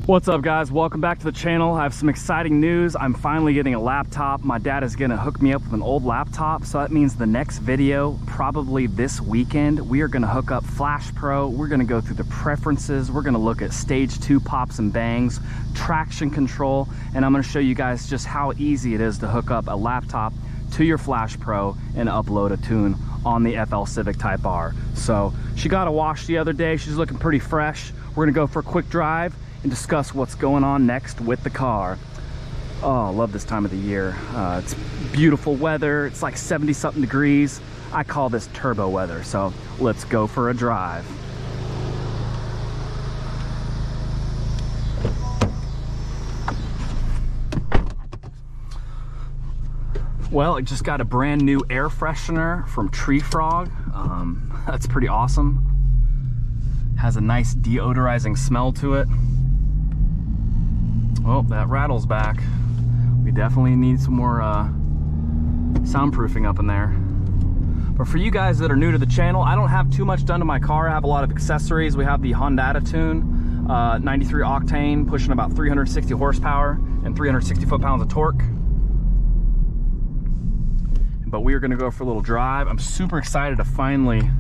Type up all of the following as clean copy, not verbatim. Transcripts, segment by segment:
What's up, guys? Welcome back to the channel. I have some exciting news. I'm finally getting a laptop. My dad is gonna hook me up with an old laptop, so that means the next video, probably this weekend, we are gonna hook up Flash Pro. We're gonna go through the preferences. We're gonna look at stage 2 pops and bangs, traction control, and I'm gonna show you guys just how easy it is to hook up a laptop to your Flash Pro and upload a tune on the FL Civic Type R. So she got a wash the other day. She's looking pretty fresh. We're gonna go for a quick drive and discuss what's going on next with the car. Oh, I love this time of the year. It's beautiful weather. It's like 70 something degrees. I call this turbo weather. So let's go for a drive. Well, I just got a brand new air freshener from Tree Frog. That's pretty awesome. Has a nice deodorizing smell to it. Oh, that rattle's back. We definitely need some more soundproofing up in there. But for you guys that are new to the channel, I don't have too much done to my car. I have a lot of accessories. We have the Honda tune, 93 octane, pushing about 360 horsepower and 360 foot-pounds of torque. But we are gonna go for a little drive. I'm super excited to finally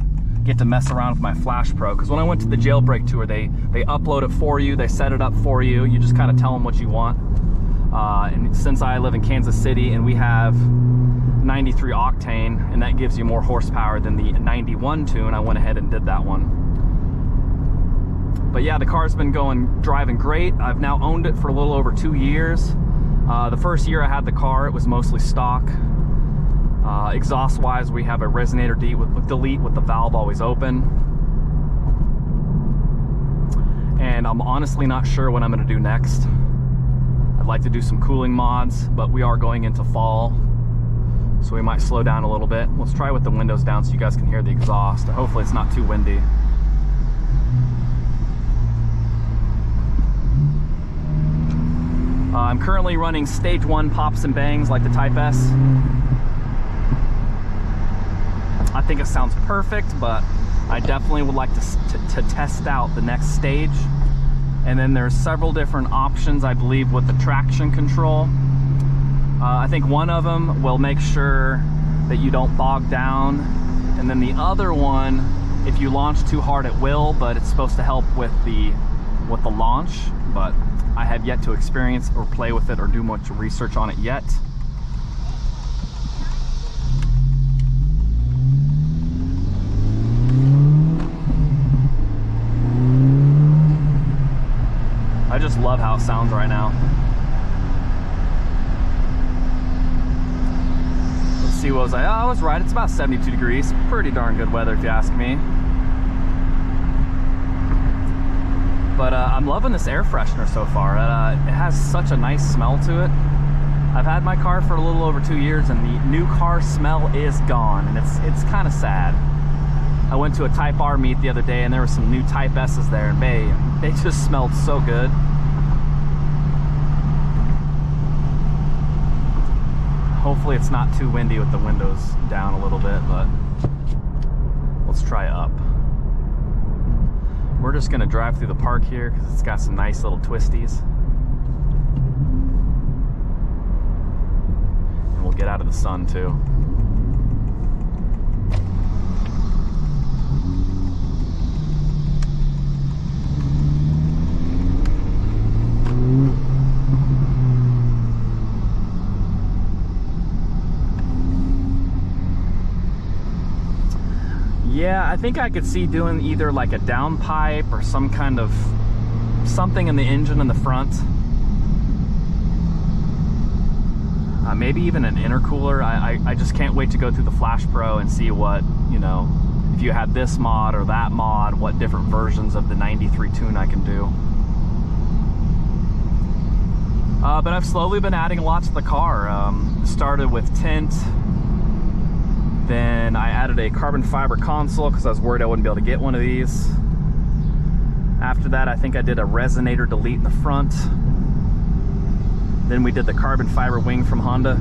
get to mess around with my Flash Pro, because when I went to the Jailbreak tour, they upload it for you, they set it up for you, you just kind of tell them what you want. And since I live in Kansas City and we have 93 octane and that gives you more horsepower than the 91 tune, I went ahead and did that one. But yeah, the car's been driving great. I've now owned it for a little over 2 years. The first year I had the car, it was mostly stock. Exhaust wise, we have a resonator delete with the valve always open. And I'm honestly not sure what I'm going to do next. I'd like to do some cooling mods, but we are going into fall, so we might slow down a little bit. Let's try with the windows down so you guys can hear the exhaust. Hopefully it's not too windy. I'm currently running stage 1 pops and bangs like the Type S. I think it sounds perfect, but I definitely would like to test out the next stage. And then there's several different options, I believe, with the traction control. I think one of them will make sure that you don't bog down. And then the other one, if you launch too hard, it will, but it's supposed to help with the launch. But I have yet to experience or play with it or do much research on it yet. I just love how it sounds right now. Let's see, what was I? Oh, I was right. It's about 72 degrees. Pretty darn good weather, if you ask me. But I'm loving this air freshener so far. It has such a nice smell to it. I've had my car for a little over 2 years, and the new car smell is gone, and it's kind of sad. I went to a Type R meet the other day, and there were some new Type S's there, and they just smelled so good. Hopefully it's not too windy with the windows down a little bit, but let's try up. We're just gonna drive through the park here because it's got some nice little twisties. And we'll get out of the sun too. Yeah, I think I could see doing either like a downpipe or some kind of something in the engine in the front. Maybe even an intercooler. I just can't wait to go through the Flash Pro and see what, you know, if you had this mod or that mod, what different versions of the 93 tune I can do. But I've slowly been adding a lot to the car. Started with tint. Then I added a carbon fiber console because I was worried I wouldn't be able to get one of these. After that, I think I did a resonator delete in the front. Then we did the carbon fiber wing from Honda.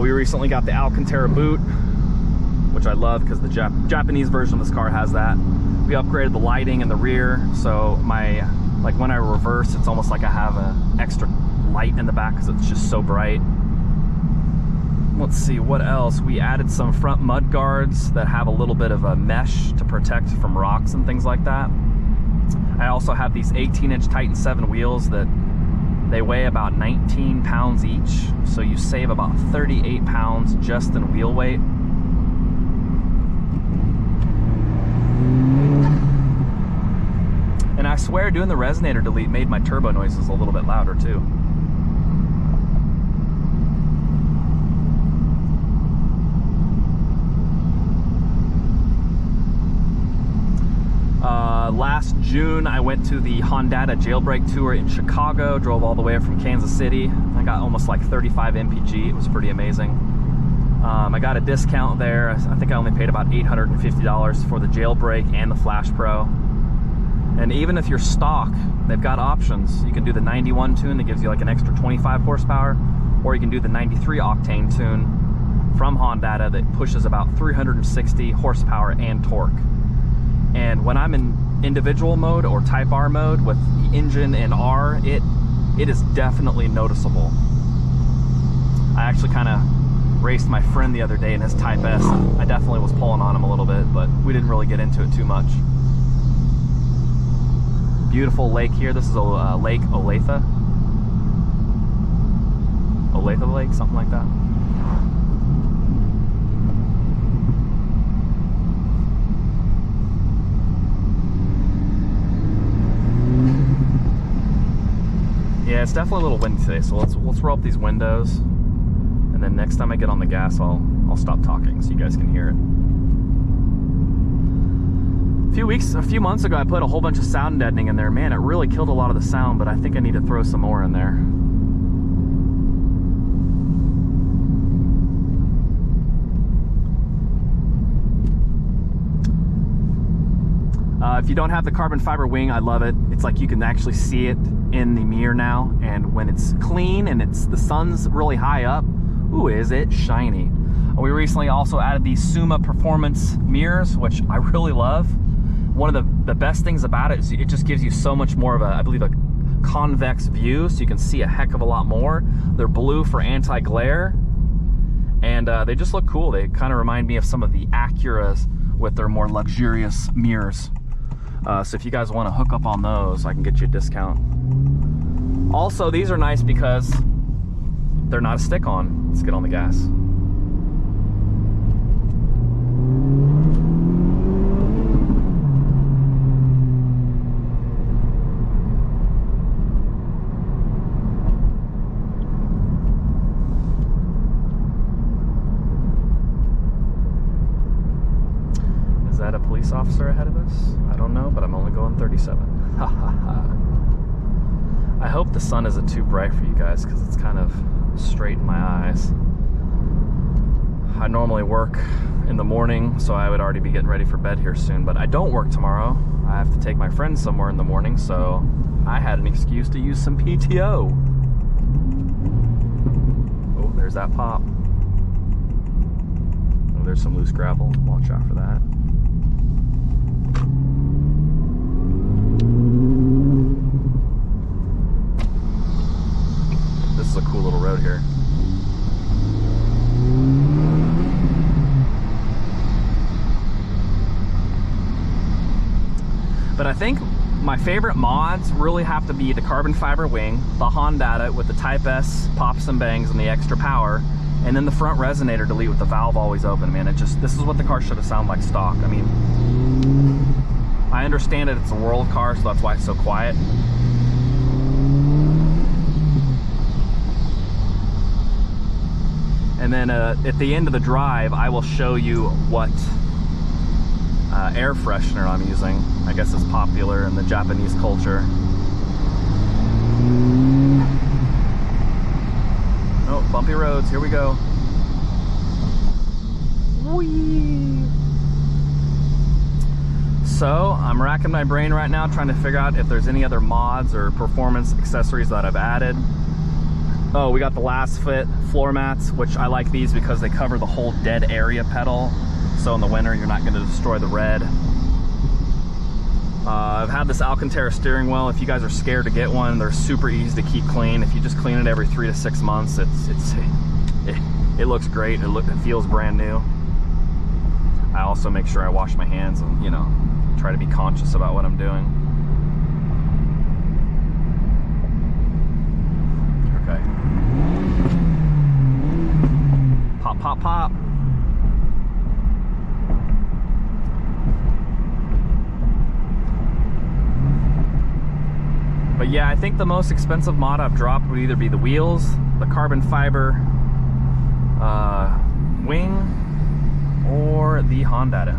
We recently got the Alcantara boot, which I love because the Japanese version of this car has that. We We upgraded the lighting in the rear, so like when I reverse, it's almost like I have an extra light in the back because it's just so bright. Let's see, what else? We added some front mud guards that have a little bit of a mesh to protect from rocks and things like that. I also have these 18-inch Titan 7 wheels that they weigh about 19 pounds each, so you save about 38 pounds just in wheel weight. And I swear doing the resonator delete made my turbo noises a little bit louder too. Last June, I went to the Honda Jailbreak tour in Chicago, drove all the way from Kansas City. I got almost like 35 MPG. It was pretty amazing. I got a discount there. I think I only paid about $850 for the Jailbreak and the Flash Pro. And even if you're stock, they've got options. You can do the 91 tune that gives you like an extra 25 horsepower, or you can do the 93 octane tune from Honda that pushes about 360 horsepower and torque. And when I'm in individual mode or Type R mode with the engine in R, it is definitely noticeable. I actually kind of raced my friend the other day in his Type S. I definitely was pulling on him a little bit, but we didn't really get into it too much. Beautiful lake here. This is a Lake Olathe. Olathe Lake, something like that. Yeah, it's definitely a little windy today, so let's roll up these windows, and then next time I get on the gas, I'll stop talking so you guys can hear it. A few months ago, I put a whole bunch of sound deadening in there. Man, it really killed a lot of the sound, but I think I need to throw some more in there. If you don't have the carbon fiber wing, I love it. It's like you can actually see it in the mirror now, and when it's clean and the sun's really high up, ooh, is it shiny. We recently also added these Suma Performance mirrors, which I really love. One of the best things about it is it just gives you so much more of I believe a convex view, so you can see a heck of a lot more. They're blue for anti-glare, and they just look cool. They kind of remind me of some of the Acuras with their more luxurious mirrors. So if you guys want to hook up on those, I can get you a discount. Also, these are nice because they're not a stick-on. Let's get on the gas. Is that a police officer ahead of us? I don't know, but I'm only going 37. Ha ha ha. I hope the sun isn't too bright for you guys because it's kind of straight in my eyes. I normally work in the morning, so I would already be getting ready for bed here soon, but I don't work tomorrow. I have to take my friends somewhere in the morning, so I had an excuse to use some PTO. Oh, there's that pop. Oh, there's some loose gravel. Watch out for that. This is a cool little road here. But I think my favorite mods really have to be the carbon fiber wing, the Honda with the Type S pops and bangs and the extra power, and then the front resonator delete with the valve always open. Man, this is what the car should have sounded like stock. I mean, I understand it, it's a world car, so that's why it's so quiet. And then at the end of the drive, I will show you what air freshener I'm using. I guess it's popular in the Japanese culture. Oh, bumpy roads, here we go. Whee! So, I'm racking my brain right now trying to figure out if there's any other mods or performance accessories that I've added. Oh, we got the last fit floor mats, which I like these because they cover the whole dead area pedal. So in the winter, you're not going to destroy the red. I've had this Alcantara steering wheel. If you guys are scared to get one, they're super easy to keep clean. If you just clean it every 3 to 6 months, it looks great. It feels brand new. I also make sure I wash my hands and, you know, try to be conscious about what I'm doing. Okay. Pop, pop, pop. But yeah, I think the most expensive mod I've dropped would either be the wheels, the carbon fiber wing, or the Honda.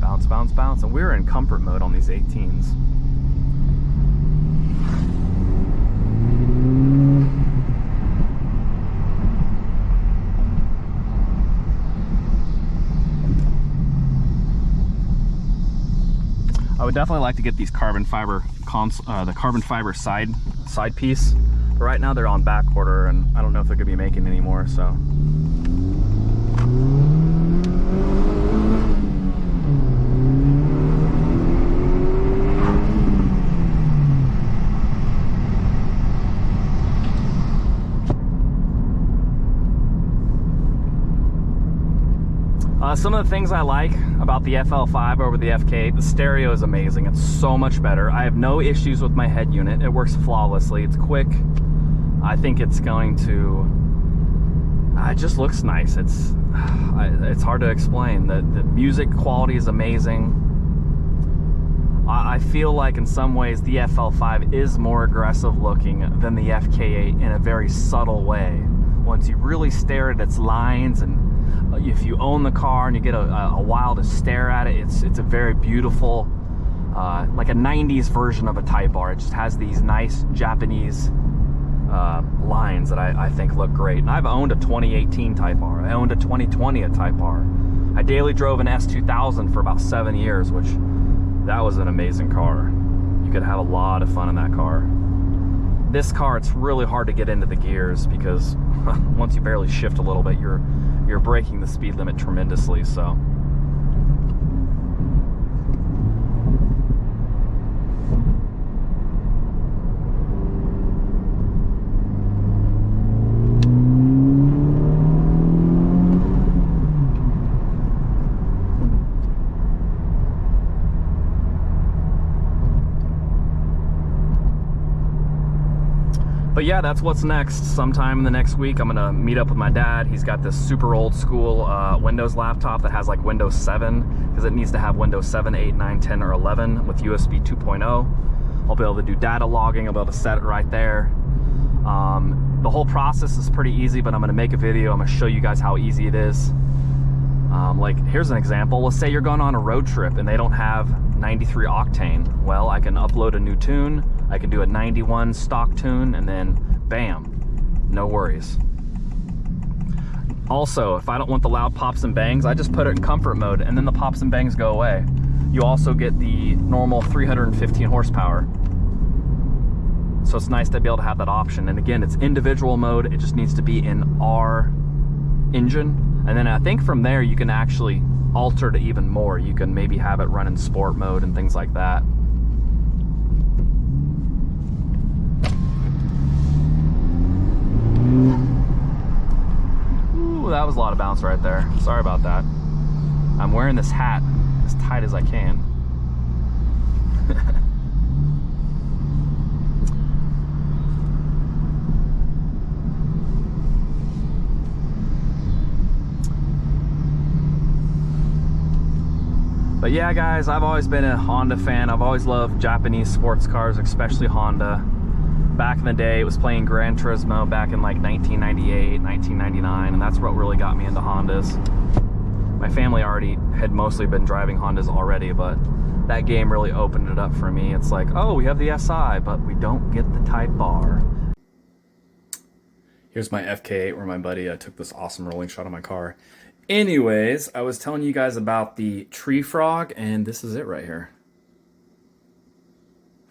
Bounce, bounce, bounce. And we're in comfort mode on these 18s. I would definitely like to get these carbon fiber the carbon fiber side piece. But right now they're on back order, and I don't know if they're gonna be making any more, so. Some of the things I like about the FL5 over the FK8, the stereo is amazing. It's so much better. I have no issues with my head unit. It works flawlessly. It's quick. I think it's going to, it just looks nice. It's hard to explain. The music quality is amazing. I feel like in some ways the FL5 is more aggressive looking than the FK8 in a very subtle way. Once you really stare at its lines, and if you own the car and you get a while to stare at it, it's a very beautiful, like a 90s version of a Type R. It just has these nice Japanese lines that I think look great. And I've owned a 2018 Type R. I owned a 2020 Type R. I daily drove an S2000 for about 7 years, which that was an amazing car. You could have a lot of fun in that car. This car, it's really hard to get into the gears because once you barely shift a little bit, you're breaking the speed limit tremendously, so. But yeah, that's what's next. Sometime in the next week, I'm gonna meet up with my dad. He's got this super old school Windows laptop that has like Windows 7, because it needs to have Windows 7, 8, 9, 10, or 11 with USB 2.0. I'll be able to do data logging. I'll be able to set it right there. The whole process is pretty easy, but I'm gonna make a video. I'm gonna show you guys how easy it is. Like, here's an example. Let's say you're going on a road trip and they don't have 93 octane. Well, I can upload a new tune. I can do a 91 stock tune, and then bam, no worries. Also, if I don't want the loud pops and bangs, I just put it in comfort mode, and then the pops and bangs go away. You also get the normal 315 horsepower. So it's nice to be able to have that option. And again, it's individual mode. It just needs to be in our engine. And then I think from there, you can actually alter to even more. You can maybe have it run in sport mode and things like that. Ooh, that was a lot of bounce right there. Sorry about that. I'm wearing this hat as tight as I can. But yeah, guys, I've always been a Honda fan. I've always loved Japanese sports cars, especially Honda. Back in the day, it was playing Gran Turismo back in like 1998, 1999, and that's what really got me into Hondas. My family already had mostly been driving Hondas already, but that game really opened it up for me. It's like, oh, we have the SI, but we don't get the Type R. Here's my FK8 where my buddy took this awesome rolling shot of my car. Anyways, I was telling you guys about the tree frog, and this is it right here.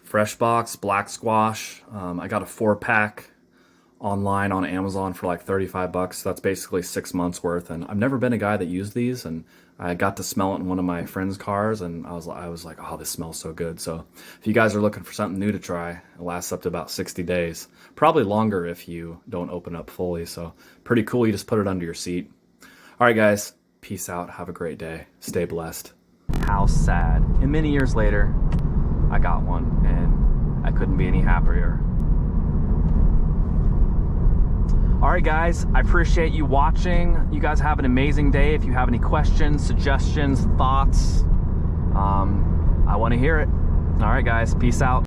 Fresh box, black squash. I got a 4-pack online on Amazon for like 35 bucks. That's basically 6 months worth. And I've never been a guy that used these, and I got to smell it in one of my friend's cars, and I was like, oh, this smells so good. So if you guys are looking for something new to try, it lasts up to about 60 days. Probably longer if you don't open up fully. So pretty cool. You just put it under your seat. All right, guys, peace out. Have a great day. Stay blessed. How sad. And many years later, I got one, and I couldn't be any happier. All right, guys, I appreciate you watching. You guys have an amazing day. If you have any questions, suggestions, thoughts, I want to hear it. All right, guys, peace out.